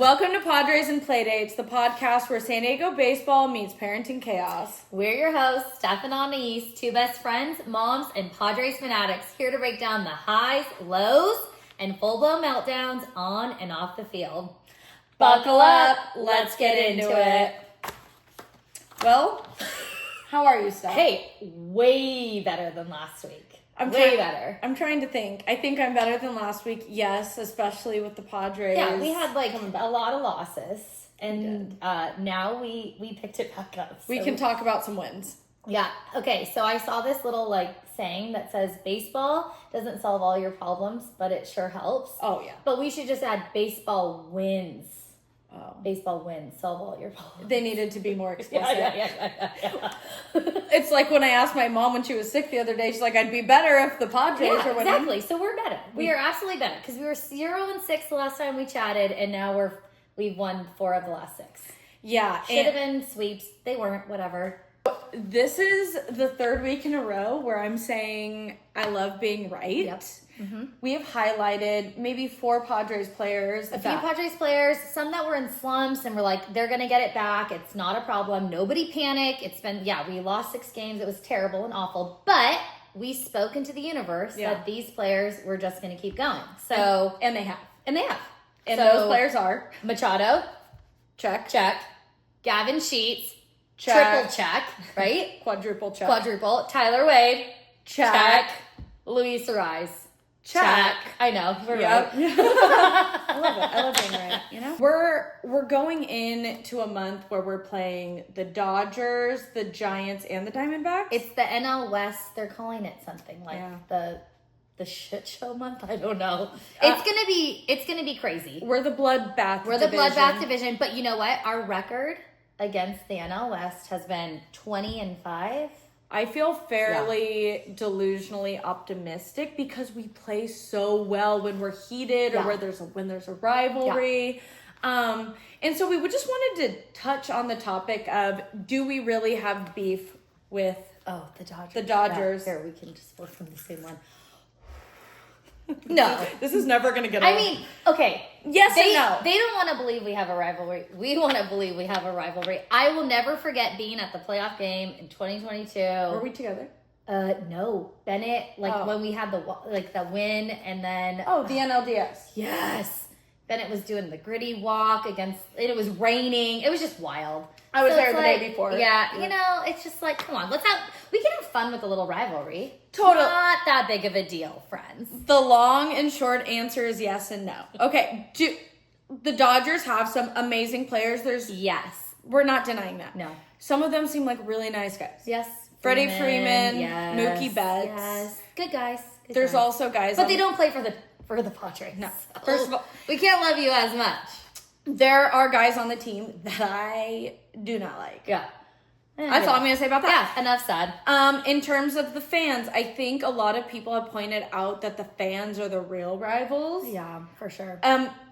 Welcome to Padres and Playdates, the podcast where San Diego baseball meets parenting chaos. We're your hosts, Steph and Anais, two best friends, moms, and Padres fanatics, here to break down the highs, lows, and full-blown meltdowns on and off the field. Buckle up, let's get into it. Well, how are you, Steph? Hey, way better than last week. Way better. I'm trying to think. I think I'm better than last week, yes, especially with the Padres. Yeah, we had like a lot of losses, and now we picked it back up. So. We can talk about some wins. Yeah. Okay, so I saw this little saying that says baseball doesn't solve all your problems, but it sure helps. Oh, yeah. But we should just add baseball wins. Oh. Baseball wins, solve all your problems. They needed to be more explicit. Yeah. It's like when I asked my mom when she was sick the other day, she's like, I'd be better if the Padres were winning. Exactly. So we're better. We are absolutely better because we were 0-6 the last time we chatted, and now we've won 4 of the last 6. Yeah. Should have been sweeps. They weren't, whatever. This is the 3rd week in a row where I'm saying I love being right. Yep. Mm-hmm. We have highlighted maybe 4 Padres players. A few Padres players, some that were in slumps and were like, they're going to get it back. It's not a problem. Nobody panic. We lost 6 games. It was terrible and awful. But we spoke into the universe that these players were just going to keep going. So and they have. And they have. And so, those players are Machado. Check. Gavin Sheets. Check. Triple check, right? Quadruple check. Quadruple. Tyler Wade. Check. Luis Ariz. Check. I know. We're right. I love it. I love being right. You know? We're going into a month where we're playing the Dodgers, the Giants, and the Diamondbacks. It's the NL West. They're calling it something like the shit show month. I don't know. It's gonna be crazy. We're the bloodbath. We're the bloodbath division. But you know what? Our record against the NL West has been 20-5. I feel fairly delusionally optimistic because we play so well when we're heated or when there's a rivalry. Yeah. And so we just wanted to touch on the topic of, do we really have beef with the Dodgers? The Dodgers. Here, we can just work from the same one. No, this is never going to get old. I mean, okay. Yes and no. They don't want to believe we have a rivalry. We want to believe we have a rivalry. I will never forget being at the playoff game in 2022. Were we together? No. Bennett, when we had the win and then... the NLDS. Yes. Bennett was doing the gritty walk against... It was raining. It was just wild. I was there the day before. Yeah, you know, it's just like, come on, we can have fun with a little rivalry. Totally. Not that big of a deal, friends. The long and short answer is yes and no. Okay, the Dodgers have some amazing players. Yes. We're not denying that. No. Some of them seem like really nice guys. Yes. Freddie Freeman, Mookie Betts. Yes. Good guys. There's also guys. But they don't play for the Padres. No. So First of all, we can't love you as much. There are guys on the team that I do not like. Yeah. That's all I'm going to say about that. Yeah, enough said. In terms of the fans, I think a lot of people have pointed out that the fans are the real rivals. Yeah, for sure.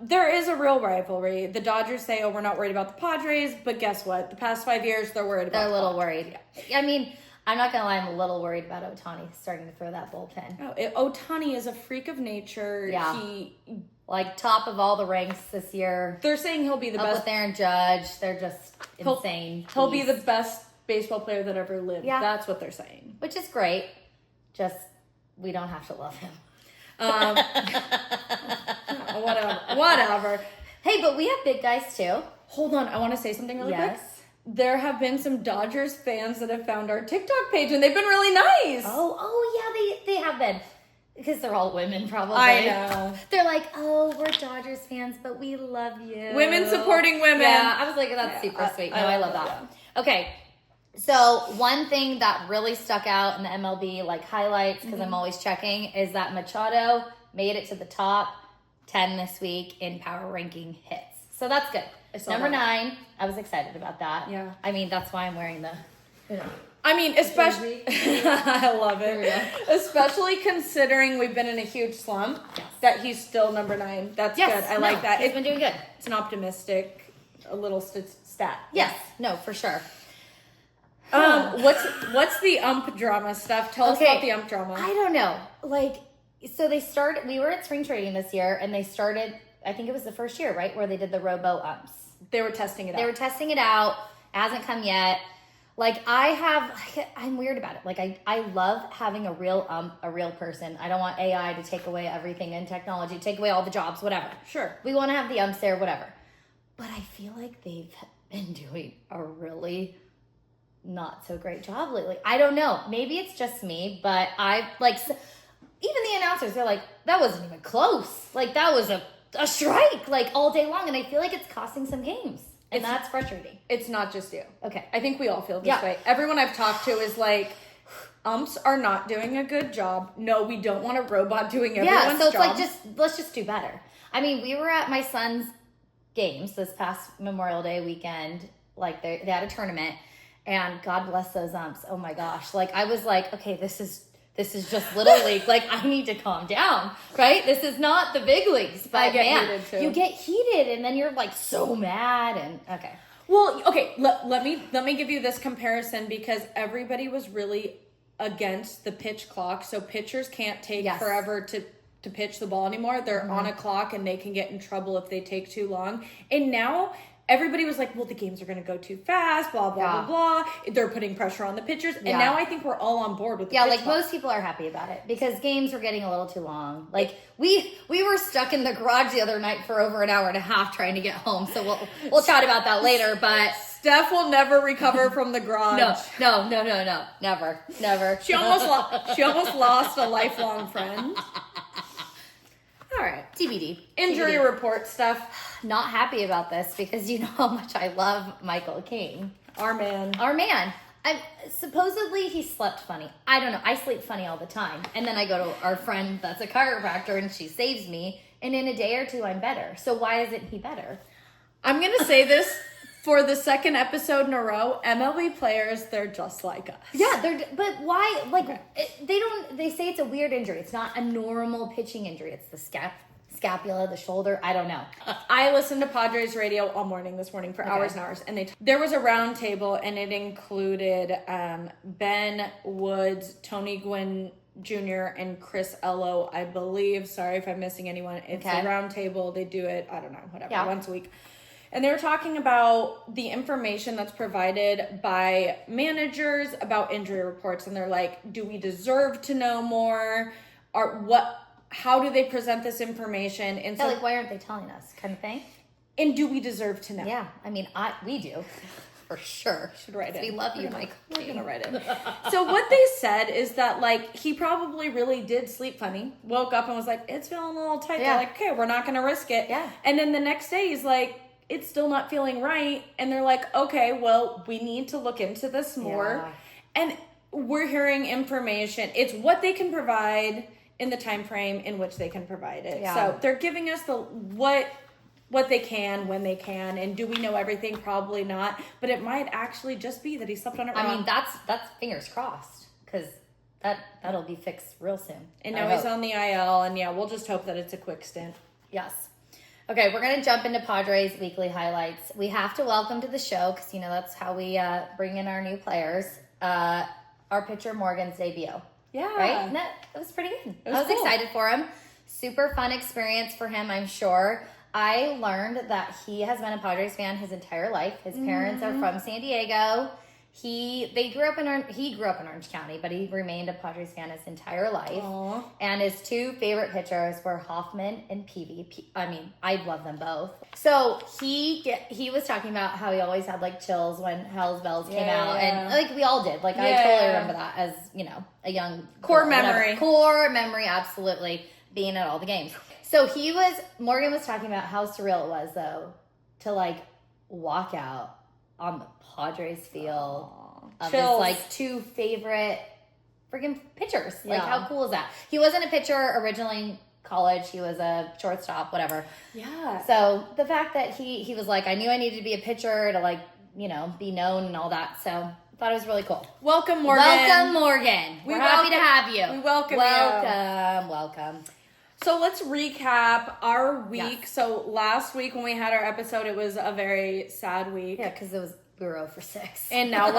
There is a real rivalry. The Dodgers say, we're not worried about the Padres, but guess what? The past 5 years, they're worried about They're a little worried. I mean, I'm not going to lie, I'm a little worried about Ohtani starting to throw that bullpen. Ohtani is a freak of nature. Yeah. Top of all the ranks this year. They're saying he'll be the best. With Aaron Judge. They're just insane. He'll be the best baseball player that ever lived. Yeah. That's what they're saying. Which is great. Just, we don't have to love him. Whatever. Hey, but we have big guys too. Hold on. I want to say something really quick. There have been some Dodgers fans that have found our TikTok page and they've been really nice. Oh yeah, they have been. Because they're all women, probably. I know. They're like, we're Dodgers fans, but we love you. Women supporting women. Yeah, I was like, that's super sweet. No, I love that. Yeah. Okay, so one thing that really stuck out in the MLB, highlights, because I'm always checking, is that Machado made it to the top 10 this week in power ranking hits. So that's good. Number 9, I was excited about that. Yeah. I mean, that's why I'm wearing the, I mean, especially, I love it. Especially considering we've been in a huge slump, that he's still number 9. That's good. I like that. He's been doing good. It's an optimistic, a little stat. Yes. No, for sure. What's the ump drama stuff? Tell us about the ump drama. I don't know. So we were at spring training this year, and they started I think it was the first year, right, where they did the robo umps. They were testing it out. They were testing it out. Hasn't come yet. Like, I'm weird about it. Like, I love having a real person. I don't want AI to take away everything in technology, take away all the jobs, whatever. Sure. We want to have the umps there, whatever. But I feel like they've been doing a really not so great job lately. I don't know. Maybe it's just me, but even the announcers, they're like, that wasn't even close. Like, that was a strike, like, all day long. And I feel like it's costing some games. And that's frustrating. It's not just you. Okay. I think we all feel this way. Everyone I've talked to is like, umps are not doing a good job. No, we don't want a robot doing everyone's job. Yeah, so it's like, let's just do better. I mean, we were at my son's games this past Memorial Day weekend. Like, they had a tournament. And God bless those umps. Oh my gosh. Like, I was like, okay, this is just Little League. Like, I need to calm down, right? This is not the big leagues. But I get heated too. You get heated and then you're like so mad and okay. Well, okay, let me give you this comparison because everybody was really against the pitch clock. So pitchers can't take forever to pitch the ball anymore. They're on a clock and they can get in trouble if they take too long. And now everybody was like, well, the games are going to go too fast, blah, blah, blah, blah. They're putting pressure on the pitchers. And now I think we're all on board with the pitch clock. Most people are happy about it because games were getting a little too long. Like, we were stuck in the garage the other night for over an hour and a half trying to get home. So we'll chat about that later, but Steph will never recover from the garage. No. Never. She almost lost a lifelong friend. All right, TBD. Injury report stuff. Not happy about this because you know how much I love Michael King. Our man. Supposedly he slept funny. I don't know. I sleep funny all the time. And then I go to our friend that's a chiropractor and she saves me. And in a day or two, I'm better. So why isn't he better? I'm going to say this for the second episode in a row. MLB players, they're just like us. Yeah, but why? Like, they say it's a weird injury. It's not a normal pitching injury. It's the scapula, the shoulder. I don't know. I listened to Padres radio all morning this morning for hours and hours. And there was a round table and it included Ben Woods, Tony Gwynn Jr., and Chris Ello, I believe. Sorry if I'm missing anyone. It's a round table. They do it, I don't know, whatever, once a week. And they were talking about the information that's provided by managers about injury reports. And they're like, do we deserve to know more? How do they present this information? And so, why aren't they telling us kind of thing? And do we deserve to know? Yeah, I mean, we do. For sure. Should write it. We love you, Mike. We're going to write it. So what they said is that, like, he probably really did sleep funny. Woke up and was like, it's feeling a little tight. Yeah. They're like, okay, we're not going to risk it. Yeah. And then the next day he's like, it's still not feeling right. And they're like, okay, well, we need to look into this more. Yeah. And we're hearing information. It's what they can provide in the time frame in which they can provide it. Yeah. So they're giving us what they can, when they can, and do we know everything? Probably not. But it might actually just be that he slept on it wrong. I mean, that's fingers crossed, because that'll be fixed real soon. And now he's on the IL, and we'll just hope that it's a quick stint. Yes. Okay, we're going to jump into Padres weekly highlights. We have to welcome to the show, because, that's how we bring in our new players, our pitcher Morgan's debut. Yeah. Right? And that was pretty good. I was excited for him. Super fun experience for him, I'm sure. I learned that he has been a Padres fan his entire life. His parents are from San Diego. He grew up in Orange County, but he remained a Padres fan his entire life. Aww. And his two favorite pitchers were Hoffman and Peavy. I love them both. So he was talking about how he always had like chills when Hell's Bells came out, and like we all did. Like I totally remember that as a young core memory. Core memory, absolutely, being at all the games. So Morgan was talking about how surreal it was though to like walk out on the Padres field of his like two favorite freaking pitchers. Like how cool is that? He wasn't a pitcher originally in college. He was a shortstop, whatever. Yeah. So the fact that he was like, I knew I needed to be a pitcher to like, be known and all that. So I thought it was really cool. Welcome, Morgan. Welcome, Morgan. We're happy to have you. We welcome you. Welcome. So let's recap our week. Yes. So last week when we had our episode, it was a very sad week. Yeah, because we were 0-6. And now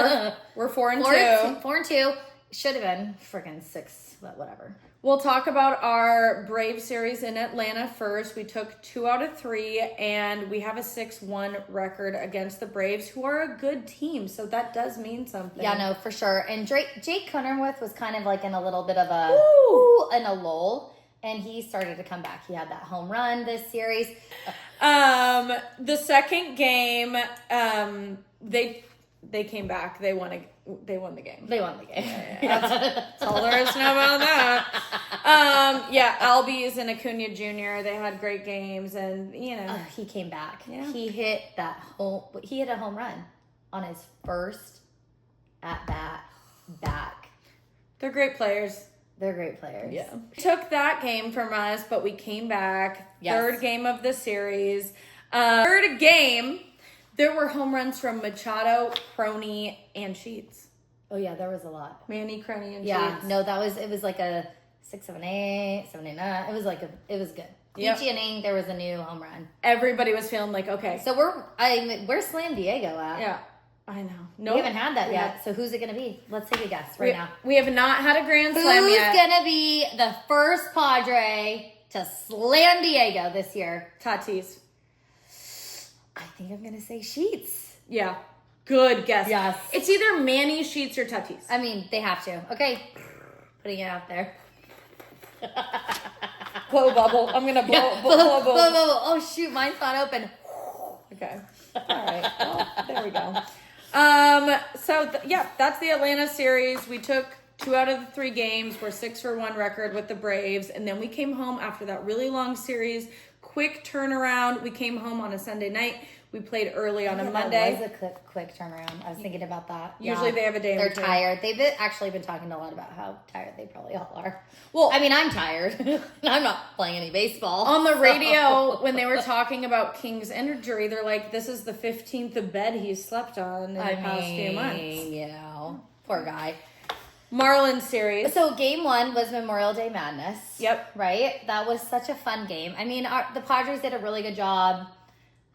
we're 4-2. 4-2. Should have been freaking 6, but whatever. We'll talk about our Brave series in Atlanta first. We took 2 out of 3, and we have a 6-1 record against the Braves, who are a good team. So that does mean something. Yeah, no, for sure. And Jake Cronenworth was kind of like in a little bit of a in a lull, and he started to come back. He had that home run this series. The second game, they came back. They won the game. They won the game. Yeah. That's all there is to know about that. Albies and Acuna Jr., they had great games, and, he came back. Yeah. He hit a home run on his first at-bat back. They're great players. Yeah. Took that game from us, but we came back. Yes. Third game of the series. Third game, there were home runs from Machado, Crony, and Sheets. Oh, yeah, there was a lot. Manny, Crony, and Yeah, Sheets. no, it was like a 6, 7, 8, 7, 8, 9. It was good. Yep. Each inning, there was a new home run. Everybody was feeling like, okay. So where's Slam Diego at? Yeah, I know. Nope. We haven't had that yet. So who's it going to be? Let's take a guess now. We have not had a Grand Slam yet. Who's going to be the first Padre to slam Diego this year? Tatis. I think I'm going to say Sheets. Yeah. Good guess. Yes. It's either Manny, Sheets, or Tatis. I mean, they have to. Okay. Putting it out there. Blow bubble. I'm going to blow bubble. Oh, shoot. Mine's not open. Okay. All right. Well, there we go. That's the Atlanta series. We took 2 out of the 3 games. We're 6-1 record with the Braves. And then we came home after that really long series. Quick turnaround. We came home on a Sunday night. We played early on a Monday. That was a quick turnaround. I was thinking about that. Usually they have a day. They're tired. They've actually been talking a lot about how tired they probably all are. Well, I mean, I'm tired. I'm not playing any baseball. On the radio, when they were talking about King's injury, they're like, this is the 15th bed he's slept on in the past few months. Poor guy. Marlins series. So game 1 was Memorial Day Madness. Yep. Right? That was such a fun game. I mean, the Padres did a really good job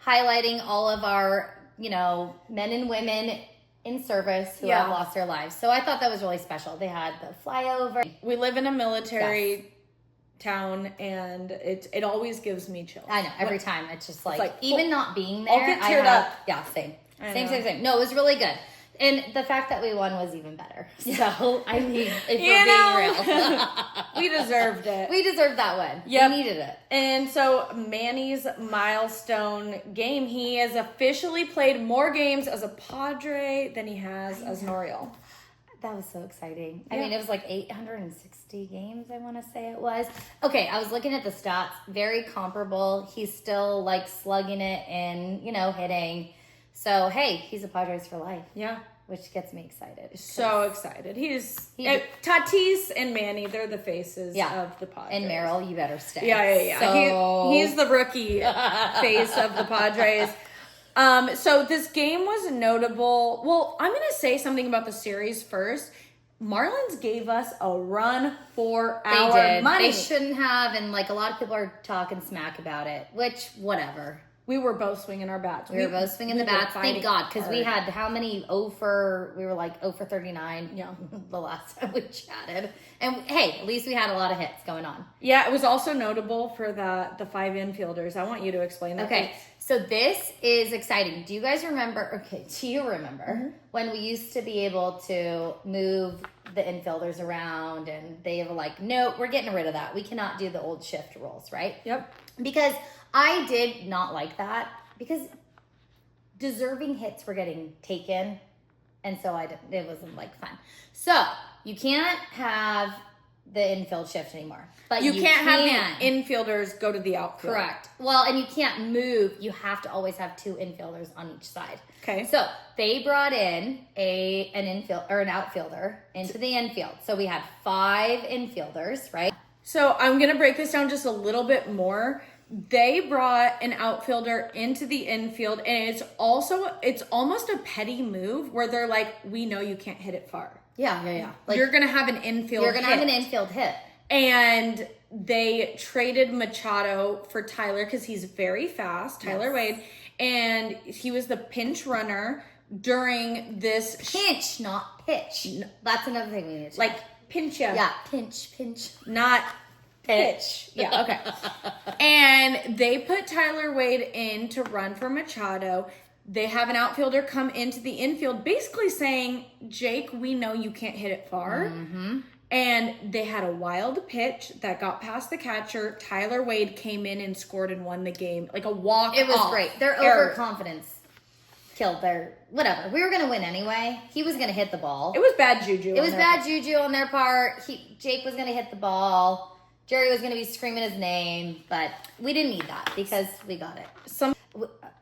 highlighting all of our, men and women in service who have lost their lives. So I thought that was really special. They had the flyover. We live in a military town, and it always gives me chills. I know, every time. It's just like even not being there. I'll get teared up. Yeah, same. Same. No, it was really good. And the fact that we won was even better. So, I mean, if we're being real. We deserved it. We deserved that win. Yep. We needed it. And so, Manny's milestone game, he has officially played more games as a Padre than he has as an Oriole. That was so exciting. I mean, it was like 860 games, I want to say it was. Okay, I was looking at the stats. Very comparable. He's still, slugging it and, hitting. So, hey, he's a Padres for life. Yeah. Which gets me excited. So excited. Tatis and Manny, they're the faces of the Padres. And Merrill, you better stay. Yeah. So... He's the rookie face of the Padres. So this game was notable. Well, I'm going to say something about the series first. Marlins gave us a run for our money. They shouldn't have, and a lot of people are talking smack about it, which, whatever. We were both swinging our bats. We were both swinging the bats. Thank God, because we had how many? We were 0 for 39. Yeah, the last time we chatted. And hey, at least we had a lot of hits going on. Yeah, it was also notable for the 5 infielders. I want you to explain that. Okay, so this is exciting. Do you guys remember? Okay, do you remember when we used to be able to move the infielders around, and they were like, no, we're getting rid of that. We cannot do the old shift rules, right? Yep. Because I did not like that, because deserving hits were getting taken, and so it wasn't fun. So you can't have the infield shift anymore, but you can't have the infielders go to the outfield. Correct. Well, and you can't move. You have to always have 2 infielders on each side. Okay. So they brought in an outfielder into the infield. So we had 5 infielders, right? So I'm gonna break this down just a little bit more. They brought an outfielder into the infield, and it's almost a petty move where they're like, we know you can't hit it far. Yeah. You're going to have an infield hit. You're going to have an infield hit. And they traded Machado for Tyler because he's very fast, Tyler Wade, and he was the pinch runner during this. Pinch, not pitch. That's another thing we need to pinch ya. Yeah, pinch. Not pitch. Yeah, okay. And they put Tyler Wade in to run for Machado. They have an outfielder come into the infield basically saying, Jake, we know you can't hit it far. Mm-hmm. And they had a wild pitch that got past the catcher. Tyler Wade came in and scored and won the game. Like a walk. It was great. Their overconfidence killed their whatever. We were going to win anyway. He was going to hit the ball. It was bad juju. It was bad juju on their part. Jake was going to hit the ball. Jerry was going to be screaming his name. But we didn't need that because we got it.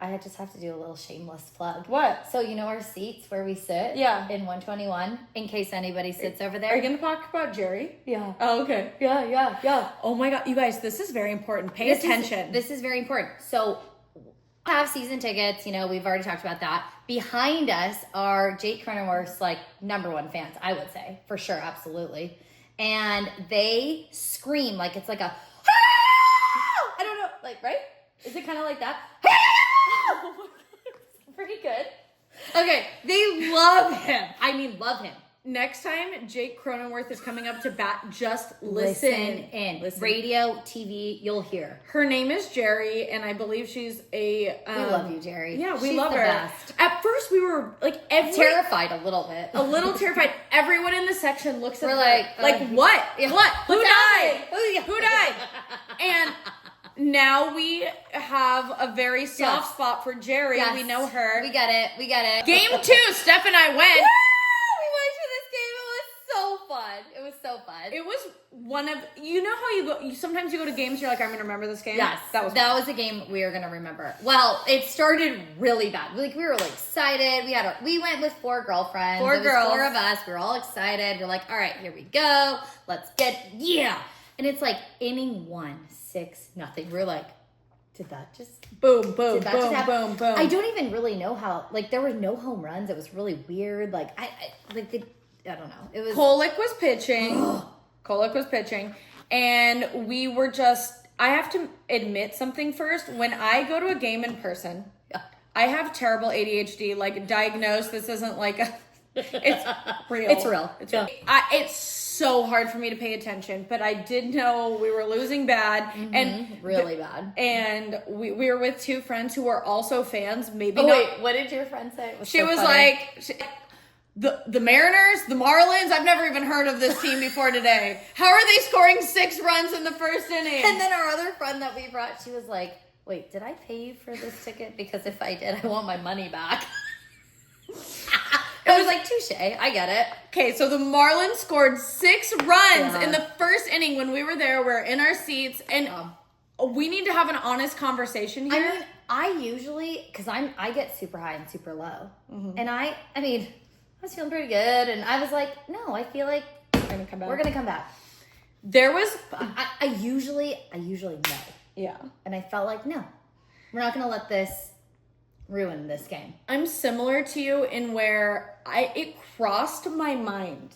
I just have to do a little shameless plug. What? So you know our seats where we sit? Yeah. In 121, in case anybody sits over there. Are you going to talk about Jerry? Yeah. Oh, okay. Yeah. Oh my God. You guys, this is very important. Pay attention. This is very important. So have season tickets. You know, we've already talked about that. Behind us are Jake Cronenworth's like #1 fans, I would say. For sure. Absolutely. And they scream like it's like a, I don't know, like, right? Is it kind of like that? Pretty good. Okay, they love him. I mean, love him. Next time Jake Cronenworth is coming up to bat, just listen in. Radio, TV, you'll hear. Her name is Jerry, and I believe she's a... we love you, Jerry. Yeah, we she's love the her. Best. At first, we were like... terrified a little bit. A little terrified. Everyone in the section looks at we're her like... what? Yeah. What? Who died? Who died? And... Now we have a very soft spot for Jerry. Yes. We know her. We get it. Game 2, Steph and I went. We went to this game. It was so fun. It was one of, you know how you go, sometimes you go to games, you're like, I'm going to remember this game? Yes. That was a game we were going to remember. Well, it started really bad. Like, we were really excited. We went with 4 girlfriends. Four girls. 4 of us. We were all excited. We're like, all right, here we go. Let's get, And it's like inning 1, 6-0. We're like, did that just boom. I don't even really know how. Like, there were no home runs. It was really weird. Like, I don't know. It was Kolick was pitching, and we were just. I have to admit something first. When I go to a game in person, I have terrible ADHD. Like, diagnosed. This isn't like a. It's real. It's real. It's so hard for me to pay attention, but I did know we were losing bad and really bad. And we were with 2 friends who were also fans. Maybe wait, what did your friend say? She was like, the Mariners, the Marlins. I've never even heard of this team before today. How are they scoring 6 runs in the first inning? And then our other friend that we brought, she was like, "Wait, did I pay you for this ticket? Because if I did, I want my money back." I was like, touche, I get it. Okay, so the Marlins scored 6 runs in the first inning when we were there. We're in our seats, and we need to have an honest conversation here. I mean, I usually, because I get super high and super low. Mm-hmm. And I was feeling pretty good, and I was like, no, I feel like we're going to come back. There was... I usually know. Yeah. And I felt like, no, we're not going to let this ruin this game. I'm similar to you in where it crossed my mind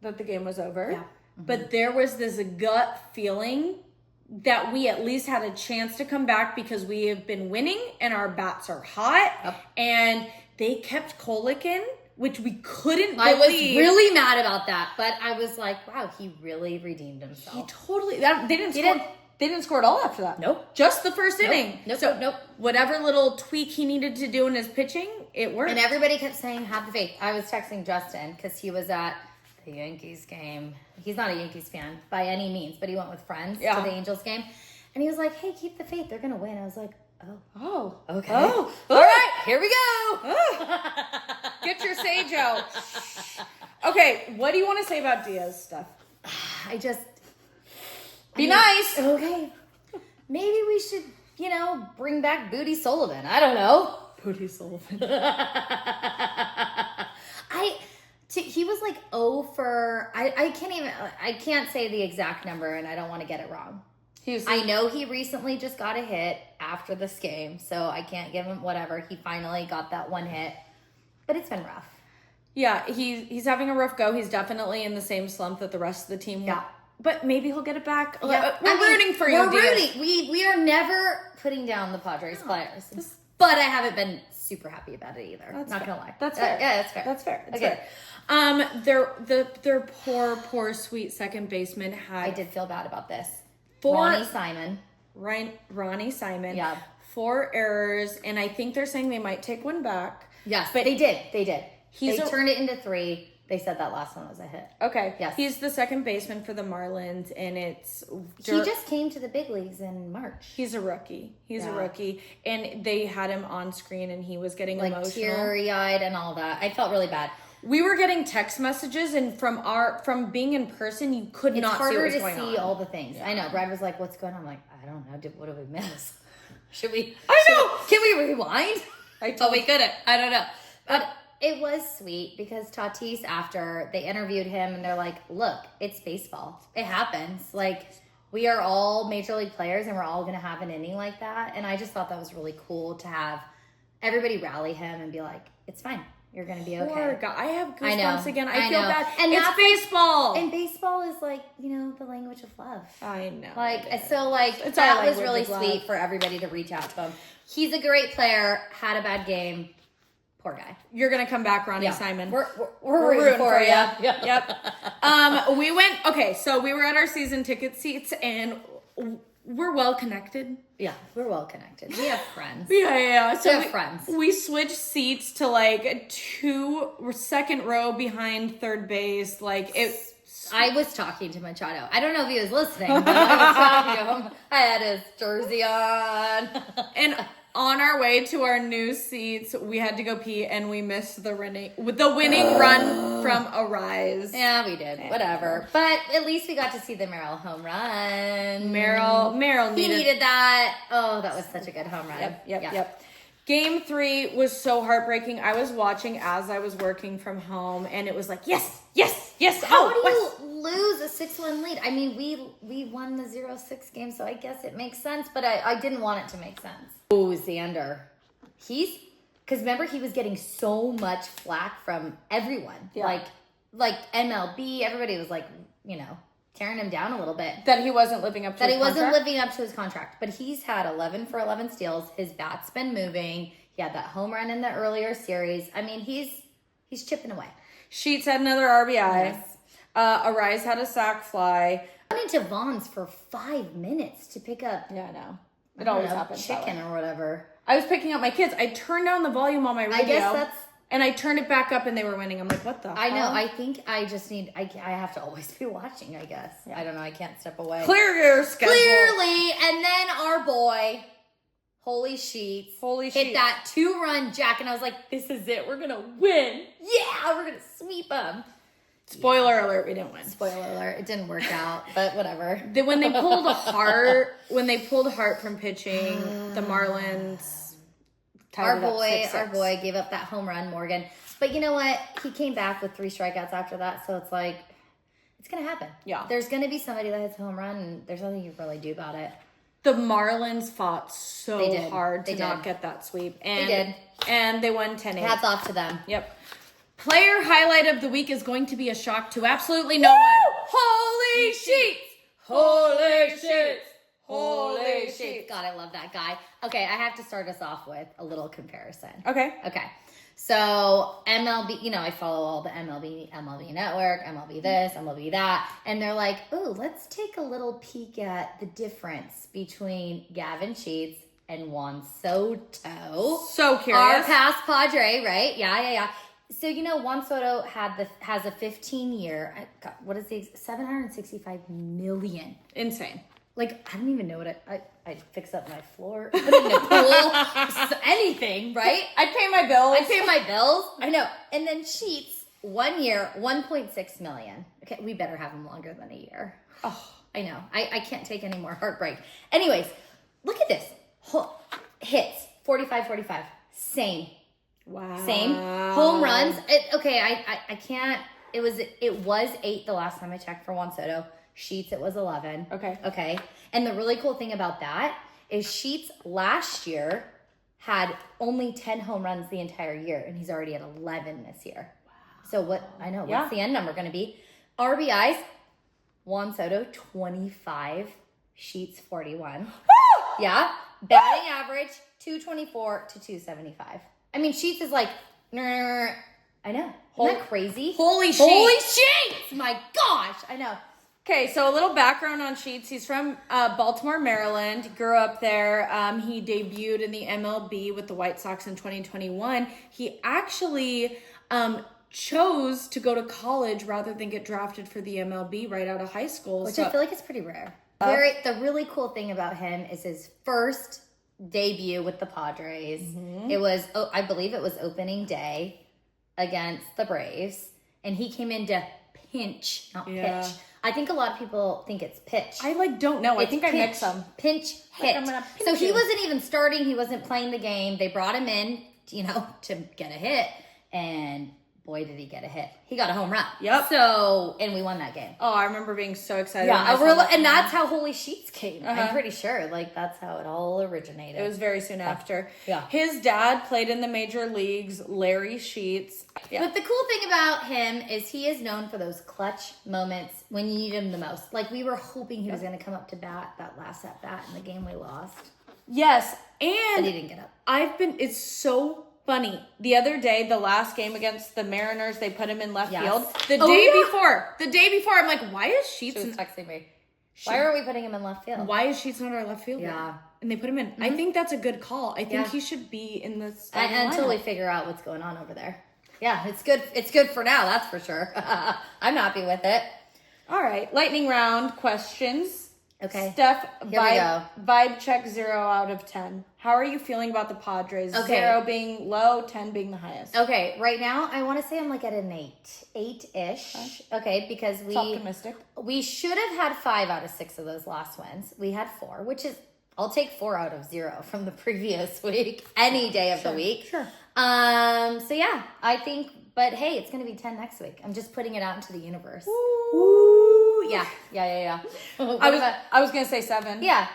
that the game was over. Yeah. But there was this gut feeling that we at least had a chance to come back because we have been winning and our bats are hot. Yep. And they kept Kolick in, which we couldn't believe. I was really mad about that, but I was like, wow, he really redeemed himself. He totally... They didn't score at all after that. Nope. Just the first inning. Nope. Whatever little tweak he needed to do in his pitching, it worked. And everybody kept saying, have the faith. I was texting Justin because he was at the Yankees game. He's not a Yankees fan by any means, but he went with friends to the Angels game. And he was like, hey, keep the faith. They're going to win. I was like, oh. Okay. Oh. All right. Here we go. Get your sage out. Okay. What do you want to say about Diaz stuff? Be nice. Okay. Maybe we should, bring back Booty Sullivan. I don't know. Booty Sullivan. He was like 0 for, I can't say the exact number and I don't want to get it wrong. I know he recently just got a hit after this game, so I can't give him whatever. He finally got that 1 hit, but it's been rough. Yeah, he's having a rough go. He's definitely in the same slump that the rest of the team. Yeah. But maybe he'll get it back. Yeah. We're rooting for you, Diaz. We are never putting down the Padres players. but I haven't been super happy about it either. That's not fair. gonna lie. That's fair. Yeah, that's fair. That's fair. That's okay. fair. Their poor sweet second baseman had. I did feel bad about this. 4 Ronnie Simon. Yeah. 4 errors, and I think they're saying they might take one back. Yes, but they did. They turned it into 3. They said that last one was a hit. Okay. Yes. He's the second baseman for the Marlins, and he just came to the big leagues in March. He's a rookie. He's a rookie, and they had him on screen, and he was getting like emotional, teary-eyed, and all that. I felt really bad. We were getting text messages, and from being in person, you could not see what was going on. It's harder to see all the things. Yeah. I know. Brad was like, "What's going on?" I'm like, "I don't know. What did we miss? Should we? I know. Can we rewind?" But we couldn't. I don't know. But it was sweet because Tatis, after they interviewed him, and they're like, "Look, it's baseball. It happens. Like, we are all major league players, and we're all going to have an inning like that." And I just thought that was really cool to have everybody rally him and be like, "It's fine. You're going to be okay." Poor guy. I have goosebumps again. I feel know. bad. And it's baseball. And baseball is like, the language of love. I know. Like, so like, it's that was really sweet for everybody to reach out to him. He's a great player, had a bad game. Poor guy. You're going to come back, Ronnie Simon. We're rooting for you. Yep. So we were at our season ticket seats, and we're well connected. Yeah, we're well connected. We have friends. Yeah. So we have friends. We switched seats to like 2nd row behind third base. Like I was talking to Machado. I don't know if he was listening, but I was talking to him. I had his jersey on. And on our way to our new seats, we had to go pee, and we missed the winning run from Arise. Yeah, we did. Whatever. But at least we got to see the Merrill home run. Merrill needed that. Oh, that was such a good home run. Yep. Game 3 was so heartbreaking. I was watching as I was working from home, and it was like, yes. How do you lose a 6-1 lead? I mean, we won the 0-6 game, so I guess it makes sense, but I didn't want it to make sense. Oh, Xander. Because remember, he was getting so much flack from everyone. Yeah. Like MLB, everybody was like, tearing him down a little bit. That he wasn't living up to his contract? Wasn't living up to his contract. But he's had 11 for 11 steals. His bat's been moving. He had that home run in the earlier series. I mean, he's chipping away. Sheets had another RBI. Yes. Arise had a sac fly. I went to Vaughn's for 5 minutes to pick up. Yeah, I know. It always happens. Chicken or whatever. I was picking up my kids. I turned down the volume on my radio. I guess that's. And I turned it back up, and they were winning. I'm like, what the? I know. I think I just need. I have to always be watching. I guess. Yeah. I don't know. I can't step away. Clear your schedule. Clearly, and then our boy, Holy Sheets, hit that 2-run jack, and I was like, "This is it. We're gonna win. Yeah, we're gonna sweep them." Spoiler alert: we didn't win. Spoiler alert: it didn't work out, but whatever. When they pulled Hart from pitching, the Marlins. Our boy gave up that home run, Morgan. But you know what? He came back with 3 strikeouts after that, so it's like, it's going to happen. Yeah. There's going to be somebody that hits a home run, and there's nothing you can really do about it. The Marlins fought so hard to not get that sweep. And, they did. And they won 10-8. Hats off to them. Yep. Player highlight of the week is going to be a shock to absolutely no one. Holy Sheets! Holy Sheets! Holy Sheets. God, I love that guy. Okay, I have to start us off with a little comparison. Okay. So MLB, I follow all the MLB Network, MLB this, MLB that, and they're like, "Ooh, let's take a little peek at the difference between Gavin Sheets and Juan Soto." So curious. Our past Padre, right? Yeah. So Juan Soto has a 15-year. What is he? $765 million. Insane. Like, I don't even know what I'd fix up my floor, put it in a pool, anything, right? I'd pay my bills. I know. And then Sheets, 1 year, $1.6 million. Okay, we better have him longer than a year. Oh, I know. I can't take any more heartbreak. Anyways, look at this. Hits, 45. Same. Wow. Same. Home runs. I can't. It was 8 the last time I checked for Juan Soto. Sheets, it was 11. Okay. And the really cool thing about that is Sheets last year had only 10 home runs the entire year, and he's already at 11 this year. Wow. So what's the end number going to be? RBIs, Juan Soto, 25. Sheets, 41. Yeah. Batting average, $224 to $275. I mean, Sheets is like, I know. Isn't that crazy? Holy Sheets. Holy Sheets! My gosh, I know. Okay, so a little background on Sheets. He's from Baltimore, Maryland. Grew up there. He debuted in the MLB with the White Sox in 2021. He actually chose to go to college rather than get drafted for the MLB right out of high school. Which I feel like is pretty rare. The really cool thing about him is his first debut with the Padres. Mm-hmm. It was, I believe it was opening day against the Braves. And he came in to pinch, not pitch. I think a lot of people think it's pitch. I don't know. I think I mix them. Pinch hit. So he wasn't even starting. He wasn't playing the game. They brought him in, to get a hit. And boy, did he get a hit. He got a home run. Yep. So, and we won that game. Oh, I remember being so excited. Yeah, and that's how Holy Sheets came. I'm pretty sure. That's how it all originated. It was very soon after. Yeah. His dad played in the major leagues, Larry Sheets. Yeah. But the cool thing about him is he is known for those clutch moments when you need him the most. We were hoping he was going to come up to bat that last at bat in the game we lost. Yes, and but he didn't get up. It's so funny. The other day, the last game against the Mariners, they put him in left field. The day before, I'm like, why is Sheets... She was texting me. Why are we putting him in left field? Why is Sheets not our left fielder? Yeah. And they put him in. Mm-hmm. I think that's a good call. I think he should be in the until we figure out what's going on over there. Yeah, it's good. It's good for now, that's for sure. I'm happy with it. All right. Lightning round questions. Okay. Steph, vibe check 0 out of 10. How are you feeling about the Padres? Okay. 0 being low, 10 being the highest. Okay, right now I want to say I'm at an 8-ish. Okay, because it's optimistic. We should have had 5 out of 6 of those last wins. We had 4, which is I'll take 4 out of 0 from the previous week, any day of the week. Sure. So yeah, I think. But hey, it's gonna be 10 next week. I'm just putting it out into the universe. Ooh. Yeah. I was gonna say 7. Yeah,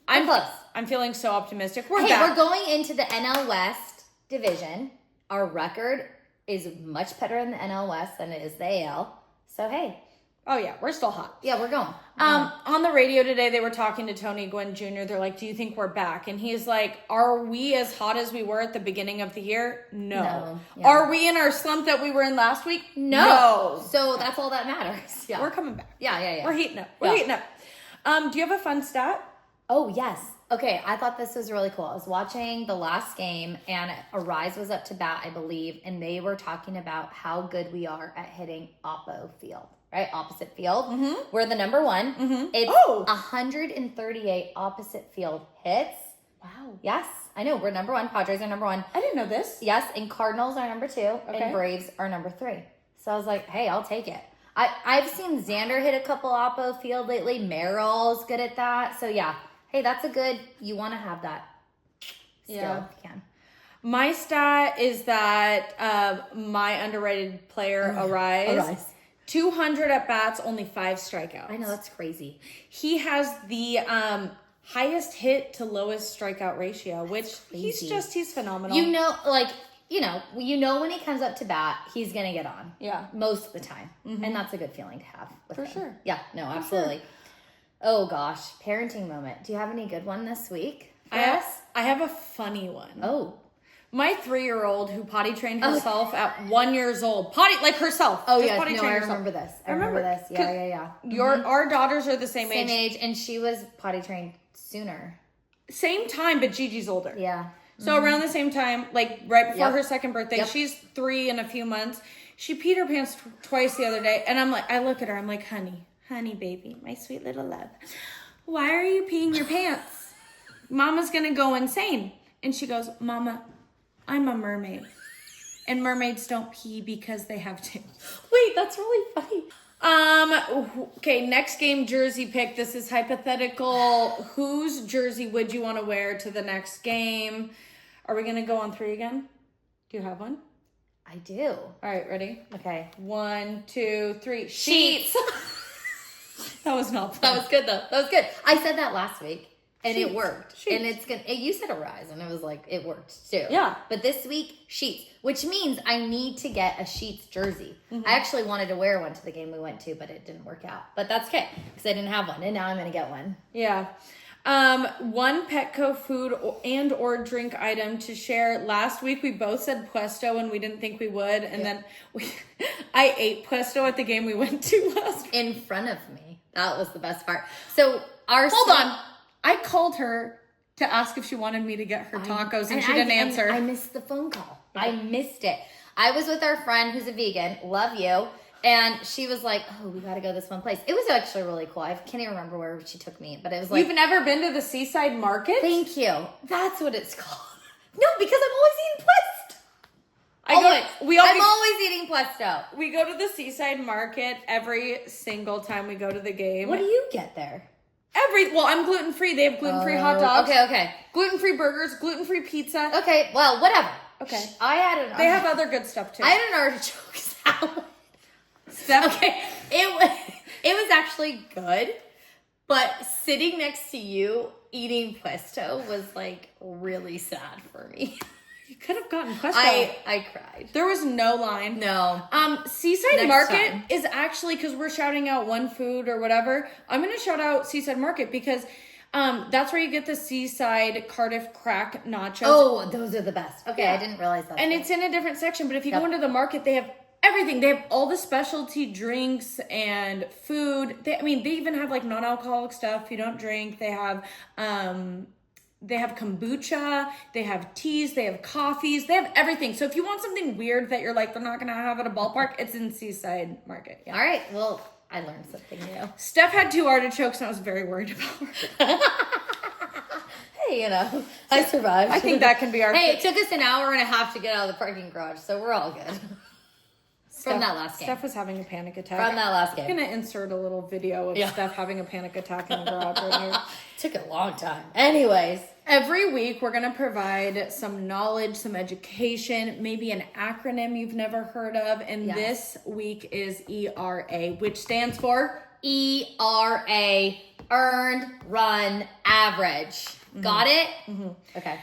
I'm close. I'm feeling so optimistic. We're going into the NL West division. Our record is much better in the NL West than it is the AL. So hey. Oh yeah, we're still hot. Yeah, we're going. On the radio today, they were talking to Tony Gwynn Jr. They're like, "Do you think we're back?" And he's like, "Are we as hot as we were at the beginning of the year? No. Yeah. Are we in our slump that we were in last week? No. So that's all that matters. Yeah, we're coming back. Yeah. We're heating up. Heating up. Do you have a fun stat? Oh yes. Okay, I thought this was really cool. I was watching the last game, and Arise was up to bat, I believe, and they were talking about how good we are at hitting oppo field. Right, opposite field. Mm-hmm. We're the number 1. Mm-hmm. It's 138 opposite field hits. Wow. Yes, I know. We're number 1. Padres are number 1. I didn't know this. Yes, and Cardinals are number 2, and Braves are number 3. So I was like, hey, I'll take it. I've seen Xander hit a couple oppo field lately. Merrill's good at that. So yeah, hey, that's a good. You want to have that. Still, if you can. My stat is that my underrated player Arise. 200 at bats, only 5 strikeouts. I know, that's crazy. He has the highest hit to lowest strikeout ratio, which he's phenomenal. You know when he comes up to bat, he's gonna get on. Yeah, most of the time, and that's a good feeling to have. For sure. Yeah, no, absolutely. Sure. Oh gosh, parenting moment. Do you have any good one this week? I have a funny one. Oh. My 3-year-old who potty trained herself at 1 year old. Herself. Oh, yeah. No, I remember this. I remember this. Yeah. Our daughters are the same age. Same age, and she was potty trained sooner. Same time, but Gigi's older. Yeah. So around the same time, right before her second birthday, she's 3 in a few months. She peed her pants twice the other day, and I look at her, I'm like, honey baby, my sweet little love, why are you peeing your pants? Mama's gonna go insane. And she goes, Mama, I'm a mermaid. And mermaids don't pee because they have to. Wait, that's really funny. Okay, next game jersey pick. This is hypothetical. Whose jersey would you want to wear to the next game? Are we going to go on 3 again? Do you have one? I do. All right, ready? Okay. 1, 2, 3. Sheets. That was not fun. That was good though. That was good. I said that last week. And Sheets. It worked. Sheets. And it's good. You said Arise, and it was like, it worked too. Yeah. But this week, Sheets, which means I need to get a Sheets jersey. Mm-hmm. I actually wanted to wear one to the game we went to, but it didn't work out. But that's okay, because I didn't have one, and now I'm going to get one. Yeah. One Petco food or drink item to share. Last week we both said Puesto and we didn't think we would, and then I ate Puesto at the game we went to last week. In front of me. That was the best part. So Hold on. I called her to ask if she wanted me to get her tacos, and she didn't answer. I missed the phone call. I missed it. I was with our friend who's a vegan. Love you. And she was like, oh, we got to go this one place. It was actually really cool. I can't even remember where she took me, but it was like... You've never been to the Seaside Market? Thank you. That's what it's called. No, because I'm always eating Puesto. I'm always eating Puesto. We go to the Seaside Market every single time we go to the game. What do you get there? Well, I'm gluten-free. They have gluten-free hot dogs. Okay. Gluten-free burgers, gluten-free pizza. Okay, well, whatever. Okay. They have other good stuff, too. I had an artichoke salad. Steph? Okay, it was actually good, but sitting next to you eating Puesto was like really sad for me. You could have gotten Puesto. I cried. There was no line. No. Seaside Next Market time. is actually, because we're shouting out one food or whatever, I'm going to shout out Seaside Market because that's where you get the Seaside Cardiff Crack Nachos. Oh, those are the best. Okay, Yeah. I didn't realize that. And it's in a different section, but if you go into the market, they have everything. They have all the specialty drinks and food. They even have like non-alcoholic stuff if you don't drink. They have kombucha, they have teas, they have coffees, they have everything. So if you want something weird that you're like, they're not going to have at a ballpark, it's in Seaside Market. Yeah. All right, well, I learned something new. Steph had 2 artichokes and I was very worried about her. Hey, I survived. I think that can be our... Hey, it took us an hour and a half to get out of the parking garage, so we're all good. From that last game. Steph was having a panic attack. From that last game. I'm going to insert a little video of Steph having a panic attack in the garage right here. Took a long time. Anyways. Every week, we're going to provide some knowledge, some education, maybe an acronym you've never heard of. And this week is ERA, which stands for? ERA, Earned Run Average. Got it? Mm-hmm. Okay.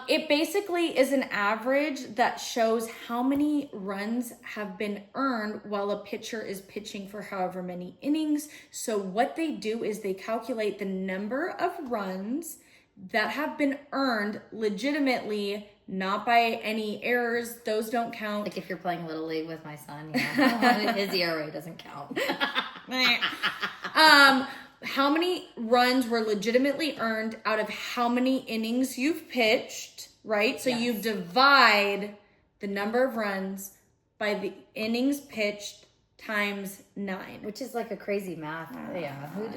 It basically is an average that shows how many runs have been earned while a pitcher is pitching for however many innings. So what they do is they calculate the number of runs that have been earned legitimately, not by any errors. Those don't count. Like if you're playing Little League with my son, his ERA doesn't count. How many runs were legitimately earned out of how many innings you've pitched, right? So you divide the number of runs by the innings pitched times 9. Which is like a crazy math. Yeah, who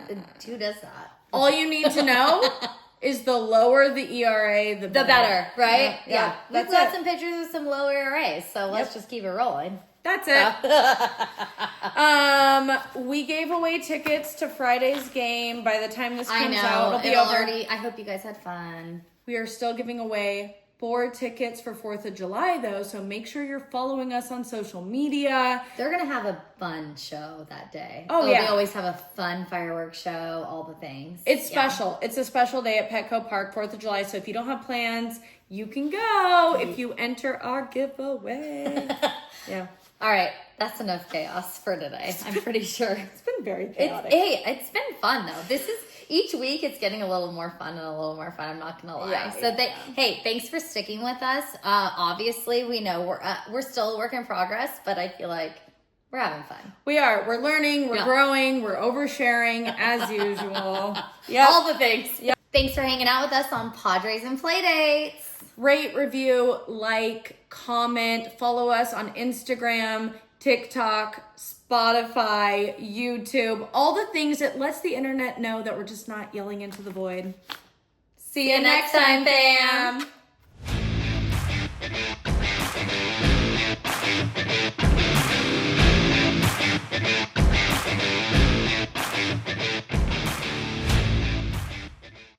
does that? All you need to know is the lower the ERA, the better, right? Yeah. We've got some pitchers with some low ERAs, so let's just keep it rolling. That's it. We gave away tickets to Friday's game. By the time this comes out, it'll be over. I hope you guys had fun. We are still giving away 4 tickets for 4th of July, though, so make sure you're following us on social media. They're going to have a fun show that day. Oh, yeah. They always have a fun fireworks show, all the things. It's special. It's a special day at Petco Park, 4th of July, so if you don't have plans, you can go if you enter our giveaway. Yeah. All right, that's enough chaos for today. I'm pretty sure. It's been very chaotic. It's been fun though. Each week it's getting a little more fun and a little more fun. I'm not gonna lie. Hey, thanks for sticking with us. Obviously, we know we're still a work in progress, but I feel like we're having fun. We are. We're learning. We're growing. We're oversharing as usual. Yeah, all the things. Yep. Thanks for hanging out with us on Padres and Playdates. Rate, review, like, comment, follow us on Instagram, TikTok, Spotify, YouTube, all the things that lets the internet know that we're just not yelling into the void. See you next time, fam.